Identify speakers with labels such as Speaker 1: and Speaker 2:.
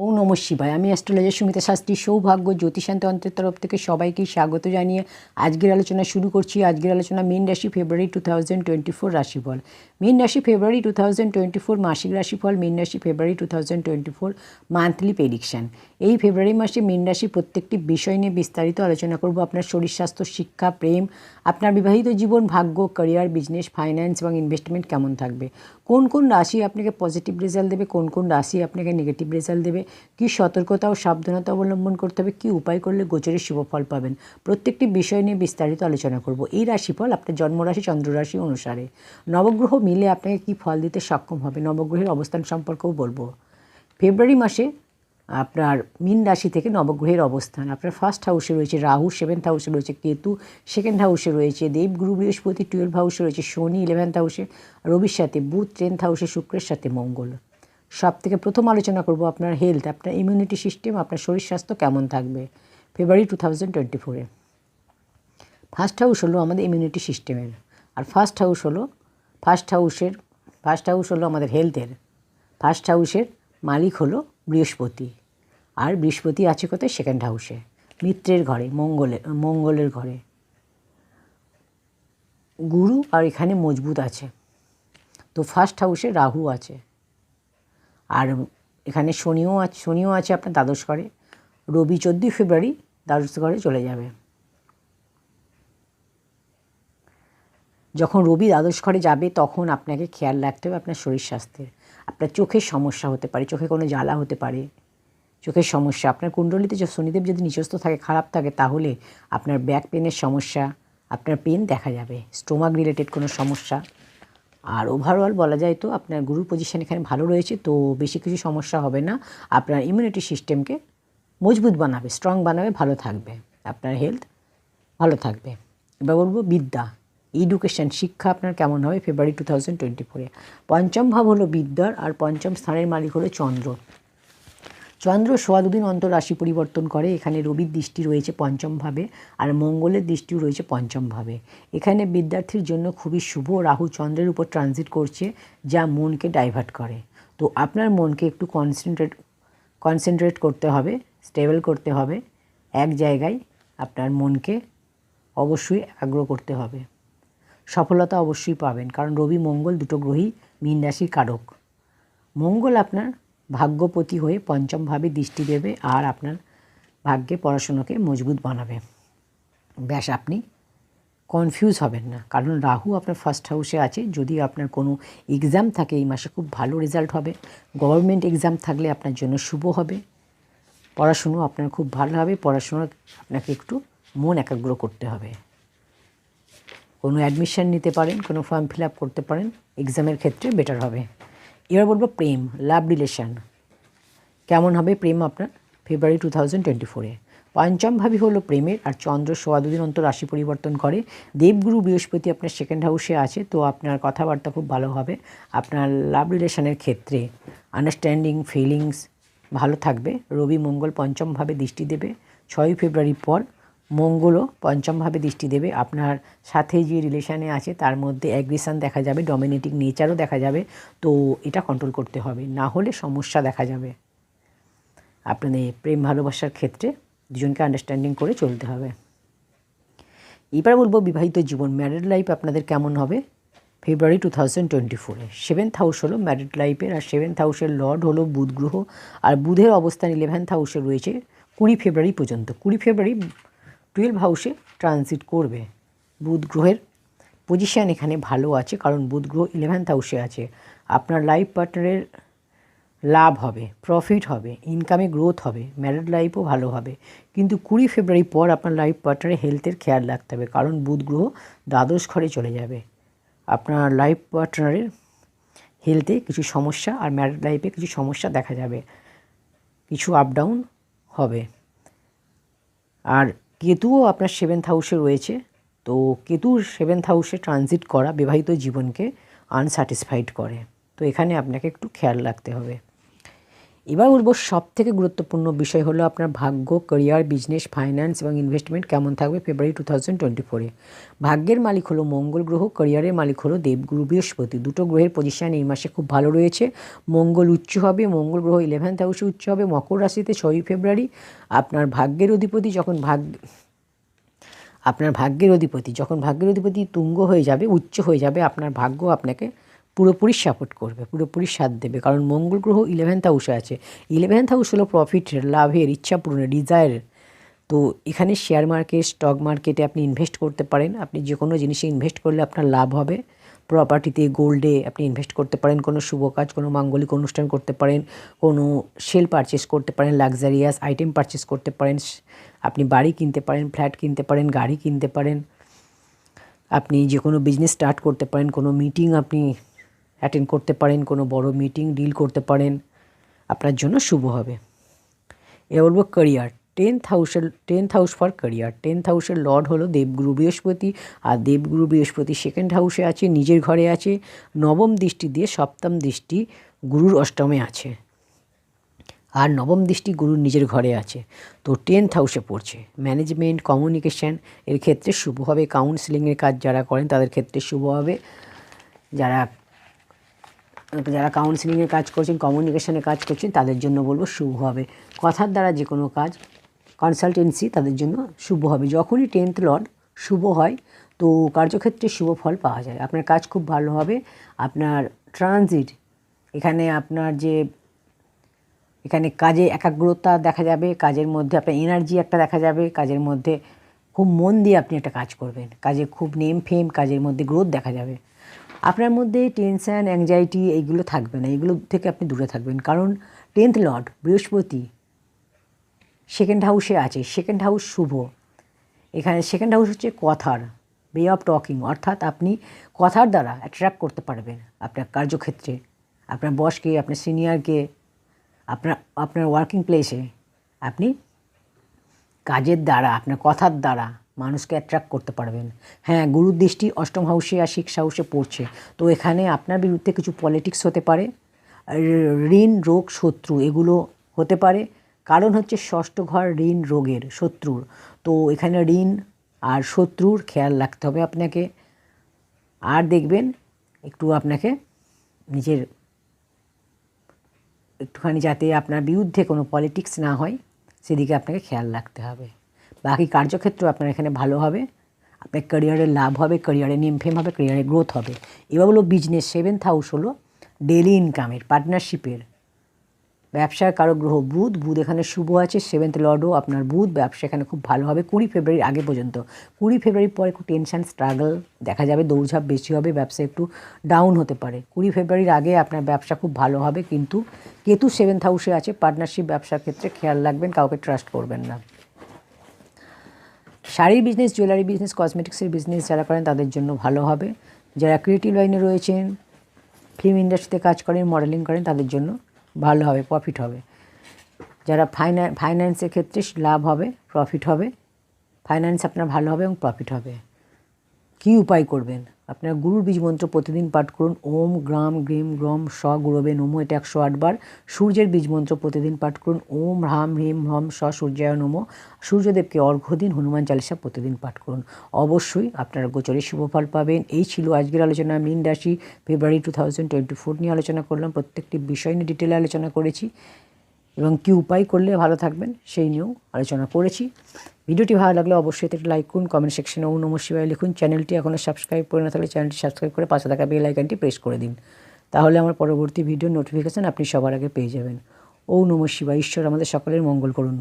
Speaker 1: ওম নমঃ শিবায়। আমি অ্যাস্ট্রোলজার সুমিতা শাস্ত্রী। সৌভাগ্য জ্যোতিষান্ত অন্ত্রের তরফ থেকে সবাইকে স্বাগত জানিয়ে আজকের আলোচনা শুরু করছি। আজকের আলোচনা মীন রাশি ফেব্রুয়ারি 2024 রাশিফল। মীন রাশি ফেব্রুয়ারি 2024 মাসিক রাশিফল, মীন রাশি ফেব্রুয়ারি 2024 মান্থলি প্রেডিকশান। এই ফেব্রুয়ারি মাসে মীন রাশি প্রত্যেকটি বিষয় নিয়ে বিস্তারিত আলোচনা করব। আপনার শরীর স্বাস্থ্য, শিক্ষা, প্রেম, আপনার বিবাহিত জীবন, ভাগ্য, ক্যারিয়ার, বিজনেস, ফাইন্যান্স এবং ইনভেস্টমেন্ট কেমন থাকবে, কোন কোন রাশি আপনাকে পজিটিভ রেজাল্ট দেবে, কোন কোন রাশি আপনাকে নেগেটিভ রেজাল্ট দেবে, কী সতর্কতা ও সাবধানতা অবলম্বন করতে হবে, কী উপায় করলে গোচরে শুভফল পাবেন, প্রত্যেকটি বিষয় নিয়ে বিস্তারিত আলোচনা করব। এই রাশিফল আপনার জন্মরাশি চন্দ্ররাশি অনুসারে নবগ্রহ মিলে আপনাকে কী ফল দিতে সক্ষম হবে, নবগ্রহের অবস্থান সম্পর্কেও বলবো। ফেব্রুয়ারি মাসে আপনার মীন রাশি থেকে নবগ্রহের অবস্থান, আপনার ফার্স্ট হাউসে রয়েছে রাহু, 7th হাউসে রয়েছে কেতু, 2nd হাউসে রয়েছে দেবগুরু বৃহস্পতি, 12th হাউসে রয়েছে শনি, 11th হাউসে রবির সাথে বুধ, 10th হাউসে শুক্রের সাথে মঙ্গল। সব থেকে প্রথম আলোচনা করব আপনার হেলথ, আপনার ইমিউনিটি সিস্টেম, আপনার শরীর স্বাস্থ্য কেমন থাকবে ফেব্রুয়ারি 2024-এ। ফার্স্ট হাউস হলো আমাদের ইমিউনিটি সিস্টেমের, আর ফার্স্ট হাউস হলো আমাদের হেলথের। ফার্স্ট হাউসের মালিক হলো বৃহস্পতি, আর বৃহস্পতি আছে কোথায়? 2nd হাউসে, মিত্রের ঘরে, মঙ্গলের ঘরে। গুরু আর এখানে মজবুত আছে, তো ফার্স্ট হাউসে রাহু আছে, আর এখানে শনিও আছে আপনার দ্বাদশ ঘরে। রবি 14 ফেব্রুয়ারি দ্বাদশ ঘরে চলে যাবে। যখন রবি দ্বাদশ ঘরে যাবে তখন আপনাকে খেয়াল রাখতে হবে আপনার শরীর স্বাস্থ্যের। আপনার চোখের সমস্যা হতে পারে, চোখে কোনো জ্বালা হতে পারে, চোখের সমস্যা। আপনার কুণ্ডলিতে শনিদেব যদি নিচস্থ থাকে, খারাপ থাকে, তাহলে আপনার ব্যাক পেনের সমস্যা, আপনার পেন দেখা যাবে, স্টোমাক রিলেটেড কোনো সমস্যা। আর ওভারঅল বলা যায় তো আপনার গুরুর পজিশন এখানে ভালো রয়েছে, তো বেশি কিছু সমস্যা হবে না। আপনার ইমিউনিটি সিস্টেমকে মজবুত বানাবে, স্ট্রং বানাবে, ভালো থাকবে, আপনার হেলথ ভালো থাকবে। এবার বলবো বিদ্যা, এডুকেশন, শিক্ষা আপনার কেমন হবে ফেব্রুয়ারি 2024-এ। পঞ্চম ভাব হলো বিদ্যার, আর পঞ্চম স্থানের মালিক হলো চন্দ্র। চন্দ্র 2.5 দিন অন্তর রাশি পরিবর্তন করে। এখানে রবির দৃষ্টি রয়েছে পঞ্চম ভাবে, আর মঙ্গলের দৃষ্টিও রয়েছে পঞ্চম ভাবে। এখানে বিদ্যার্থীর জন্য খুবই শুভ। রাহু চন্দ্রের উপর ট্রানজিট করছে, যা মনকে ডাইভার্ট করে। তো আপনার মনকে একটু কনসেন্ট্রেট করতে হবে, স্টেবল করতে হবে এক জায়গায়। আপনার মনকে অবশ্যই একাগ্র করতে হবে, সফলতা অবশ্যই পাবেন, কারণ রবি মঙ্গল দুটো গ্রহই মীন রাশির কারক। মঙ্গল আপনার ভাগ্যপতি হয়ে পঞ্চম ভাবে দৃষ্টি দেবে, আর আপনার ভাগ্যে পড়াশুনোকে মজবুত বানাবে। ব্যাস, আপনি কনফিউজ হবেন না, কারণ রাহু আপনার ফার্স্ট হাউসে আছে। যদি আপনার কোনো এক্সাম থাকে এই মাসে, খুব ভালো রেজাল্ট হবে। গভর্নমেন্ট এক্সাম থাকলে আপনার জন্য শুভ হবে। পড়াশুনো আপনার খুব ভালো হবে। পড়াশুনো আপনাকে একটু মন একাগ্র করতে হবে। কোনো অ্যাডমিশন নিতে পারেন, কোনো ফর্ম ফিল আপ করতে পারেন, এক্সামের ক্ষেত্রে বেটার হবে। এবার বলবো প্রেম, লাভ রিলেশান কেমন হবে প্রেম আপনার ফেব্রুয়ারি 2024-এ। পঞ্চম ভাবই হলো প্রেমের, আর চন্দ্র 2.5 দিন অন্তর রাশি পরিবর্তন করে। দেবগুরু বৃহস্পতি আপনার 2nd হাউসে আছে, তো আপনার কথাবার্তা খুব ভালো হবে। আপনার লাভ রিলেশনের ক্ষেত্রে আন্ডারস্ট্যান্ডিং, ফিলিংস ভালো থাকবে। রবি মঙ্গল পঞ্চম ভাবে দৃষ্টি দেবে 6 ফেব্রুয়ারির পর। মঙ্গলও পঞ্চম ভাবে দৃষ্টি দেবে। আপনার সাথে যে রিলেশানে আছে তার মধ্যে অ্যাগ্রেশন দেখা যাবে, ডমিনেটিং নেচারও দেখা যাবে, তো এটা কন্ট্রোল করতে হবে, না হলে সমস্যা দেখা যাবে। আপনাদের প্রেম ভালোবাসার ক্ষেত্রে দুজনকে আন্ডারস্ট্যান্ডিং করে চলতে হবে। এবার বলবো বিবাহিত জীবন, ম্যারিড লাইফ আপনাদের কেমন হবে ফেব্রুয়ারি 2024-এ। 7th হাউস হলো ম্যারিড লাইফের, আর 7th হাউসের লর্ড হলো বুধ গ্রহ, আর বুধের অবস্থান 11th হাউসে রয়েছে 20 ফেব্রুয়ারি পর্যন্ত। 20 ফেব্রুয়ারি 12 হাউসে ট্রানজিট করবে। বুধ গ্রহের পজিশান এখানে ভালো আছে, কারণ বুধ গ্রহ 11th হাউসে আছে। আপনার লাইফ পার্টনারের লাভ হবে, প্রফিট হবে, ইনকামে গ্রোথ হবে, ম্যারিড লাইফও ভালো হবে। কিন্তু 20 ফেব্রুয়ারি পর আপনার লাইফ পার্টনারের হেলথের খেয়াল রাখতে হবে, কারণ বুধ গ্রহ দ্বাদশ ঘরে চলে যাবে। আপনার লাইফ পার্টনারের হেলথে কিছু সমস্যা, আর ম্যারিড লাইফে কিছু সমস্যা দেখা যাবে, কিছু আপ ডাউন হবে। আর কেতুও আপনার 7th হাউসে রয়েছে, তো কেতুর 7th হাউসে ট্রানজিট করা বিবাহিত জীবনকে আনস্যাটিসফাইড করে, তো এখানে আপনাকে একটু খেয়াল রাখতে হবে। এবার বলবো সবথেকে গুরুত্বপূর্ণ বিষয় হলো আপনার ভাগ্য, ক্যারিয়ার, বিজনেস, ফাইন্যান্স এবং ইনভেস্টমেন্ট কেমন থাকবে ফেব্রুয়ারি 2024-এ। ভাগ্যের মালিক হলো মঙ্গল গ্রহ, ক্যারিয়ারের মালিক হলো দেবগুরু বৃহস্পতি। দুটো গ্রহের পজিশন এই মাসে খুব ভালো রয়েছে। মঙ্গল উচ্চ হবে, মঙ্গল গ্রহ 11th হাউসে উচ্চ হবে মকর রাশিতে 6ই ফেব্রুয়ারি। আপনার ভাগ্যের অধিপতি যখন ভাগ্যের অধিপতি তুঙ্গ হয়ে যাবে, উচ্চ হয়ে যাবে, আপনার ভাগ্য আপনাকে পুরোপুরি সাপোর্ট করবে, পুরোপুরি সাথ দেবে। কারণ মঙ্গল গ্রহ 11th হাউসে আছে। 11th হাউস হলো প্রফিটের, লাভের, ইচ্ছা পূরণের, ডিজায়ারের। তো এখানে শেয়ার মার্কেট, স্টক মার্কেটে আপনি ইনভেস্ট করতে পারেন। আপনি যে কোনো জিনিসে ইনভেস্ট করলে আপনার লাভ হবে। প্রপার্টিতে, গোল্ডে আপনি ইনভেস্ট করতে পারেন। কোনো শুভ কাজ, কোনো মাঙ্গলিক অনুষ্ঠান করতে পারেন। কোনো সেল পারচেস করতে পারেন, লাক্সারিয়াস আইটেম পারচেস করতে পারেন। আপনি বাড়ি কিনতে পারেন, ফ্ল্যাট কিনতে পারেন, গাড়ি কিনতে পারেন। আপনি যে কোনো বিজনেস স্টার্ট করতে পারেন, কোনো মিটিং আপনি অ্যাটেন্ড করতে পারেন, কোনো বড় মিটিং ডিল করতে পারেন, আপনার জন্য শুভ হবে। এবার বলবো career. 10th house for career. 10th হাউসের লর্ড হলো দেবগুরু বৃহস্পতি, আর দেবগুরু বৃহস্পতি 2nd হাউসে আছে, নিজের ঘরে আছে। নবম দৃষ্টি দিয়ে সপ্তম দৃষ্টি গুরুর অষ্টমে আছে, আর নবম দৃষ্টি গুরুর নিজের ঘরে আছে। তো 10th হাউসে পড়ছে। ম্যানেজমেন্ট, কমিউনিকেশন এর ক্ষেত্রে শুভ হবে। কাউন্সিলিংয়ের কাজ যারা করেন তাদের ক্ষেত্রে শুভ হবে। যারা কাউন্সিলিংয়ের কাজ করছেন, কমিউনিকেশনের কাজ করছেন, তাদের জন্য বলবো শুভ হবে। কথার দ্বারা যে কোনো কাজ, কনসালটেন্সি, তাদের জন্য শুভ হবে। যখনই 10th লর্ড শুভ হয় তো কার্যক্ষেত্রে শুভ ফল পাওয়া যায়। আপনার কাজ খুব ভালো হবে। আপনার ট্রানজিট, এখানে কাজে একাগ্রতা দেখা যাবে, কাজের মধ্যে আপনার এনার্জি একটা দেখা যাবে, কাজের মধ্যে খুব মন দিয়ে আপনি একটা কাজ করবেন, কাজে খুব নেম ফেম, কাজের মধ্যে গ্রোথ দেখা যাবে। আপনার মধ্যে টেনশান, অ্যাংজাইটি এইগুলো থাকবে না, এগুলো থেকে আপনি দূরে থাকবেন। কারণ 10th লর্ড বৃহস্পতি 2nd হাউসে আছে। 2nd হাউস শুভ। এখানে 2nd হাউস হচ্ছে কথার, ওয়ে অফ টকিং, অর্থাৎ আপনি কথার দ্বারা অ্যাট্রাক্ট করতে পারবেন আপনার কার্যক্ষেত্রে, আপনার বসকে, আপনার সিনিয়রকে, আপনার ওয়ার্কিং প্লেসে। আপনি কাজের দ্বারা, আপনার কথার দ্বারা মানুষকে অ্যাট্রাক্ট করতে পারবেন। হ্যাঁ, গুরুর দৃষ্টি 8ম হাউসে আর 6th হাউসে পড়ছে। তো এখানে আপনার বিরুদ্ধে কিছু পলিটিক্স হতে পারে, ঋণ, রোগ, শত্রু এগুলো হতে পারে। কারণ হচ্ছে 6ষ্ঠ ঘর ঋণ, রোগের, শত্রুর। তো এখানে ঋণ আর শত্রুর খেয়াল রাখতে হবে আপনাকে। আর দেখবেন একটু আপনাকে নিজের একটুখানি যাতে আপনার বিরুদ্ধে কোনো পলিটিক্স না হয় সেদিকে আপনাকে খেয়াল রাখতে হবে। বাকি কার্যক্ষেত্র আপনার এখানে ভালো হবে। আপনার ক্যারিয়ারে লাভ হবে, ক্যারিয়ারে নেম ফেম হবে, ক্যারিয়ারে গ্রোথ হবে। এবার হলো বিজনেস। 7th হাউস হলো ডেলি ইনকামের, পার্টনারশিপের, ব্যবসার কারক গ্রহ বুধ এখানে শুভ আছে। 7th লর্ডও আপনার বুধ। ব্যবসা এখানে খুব ভালো হবে 20 ফেব্রুয়ারির আগে পর্যন্ত। 20 ফেব্রুয়ারির পরে একটু টেনশন, স্ট্রাগল দেখা যাবে, দৌড়ঝাঁপ বেশি হবে, ব্যবসা একটু ডাউন হতে পারে। 20 ফেব্রুয়ারির আগে আপনার ব্যবসা খুব ভালো হবে, কিন্তু কেতু 7th হাউসে আছে। পার্টনারশিপ ব্যবসার ক্ষেত্রে খেয়াল রাখবেন, কাউকে ট্রাস্ট করবেন না। শাড়ির বিজনেস, জুয়েলারি বিজনেস, কসমেটিক্সের বিজনেস যারা করেন তাদের জন্য ভালো হবে। যারা ক্রিয়েটিভ লাইনে রয়েছেন, ফিল্ম ইন্ডাস্ট্রিতে কাজ করেন, মডেলিং করেন, তাদের জন্য ভালো হবে, প্রফিট হবে। যারা ফাইন্যান্সের ক্ষেত্রে লাভ হবে, প্রফিট হবে। ফাইন্যান্স আপনার ভালো হবে এবং প্রফিট হবে। কী উপায় করবেন? আপনার গুরুর বীজ মন্ত্র প্রতিদিন পাঠ করুন। ওম গ্রাম গ্রিম গ্রম স গুরবে নমো, এটা 108 বার। সূর্যের বীজ মন্ত্র প্রতিদিন পাঠ করুন। ওম হ্রাম হ্রিম হ্রম স সূর্যায় নমো। সূর্যদেবকে অর্ঘ্য দিন। হনুমান চালিসা প্রতিদিন পাঠ করুন। অবশ্যই আপনারা গোচরে শুভফল পাবেন। এই ছিল আজকের আলোচনা। মীন রাশি ফেব্রুয়ারি 2024 নিয়ে আলোচনা করলাম। প্রত্যেকটি বিষয় নিয়ে ডিটেলে আলোচনা করেছি এবং কী উপায় করলে ভালো থাকবেন সেই নিয়েও আলোচনা করেছি। ভিডিওটি ভালো লাগলে অবশ্যই একটা লাইক করুন, কমেন্ট সেকশনে ওম নমঃ শিবায় লিখুন। চ্যানেলটি এখনও সাবস্ক্রাইব করে না থাকলে চ্যানেলটি সাবস্ক্রাইব করে পাশে থাকা বেল আইকনটি প্রেস করে দিন। তাহলে আমার পরবর্তী ভিডিওর নোটিফিকেশান আপনি সবার আগে পেয়ে যাবেন। ওম নমঃ শিবায়। ঈশ্বর আমাদের সকলের মঙ্গল করুন।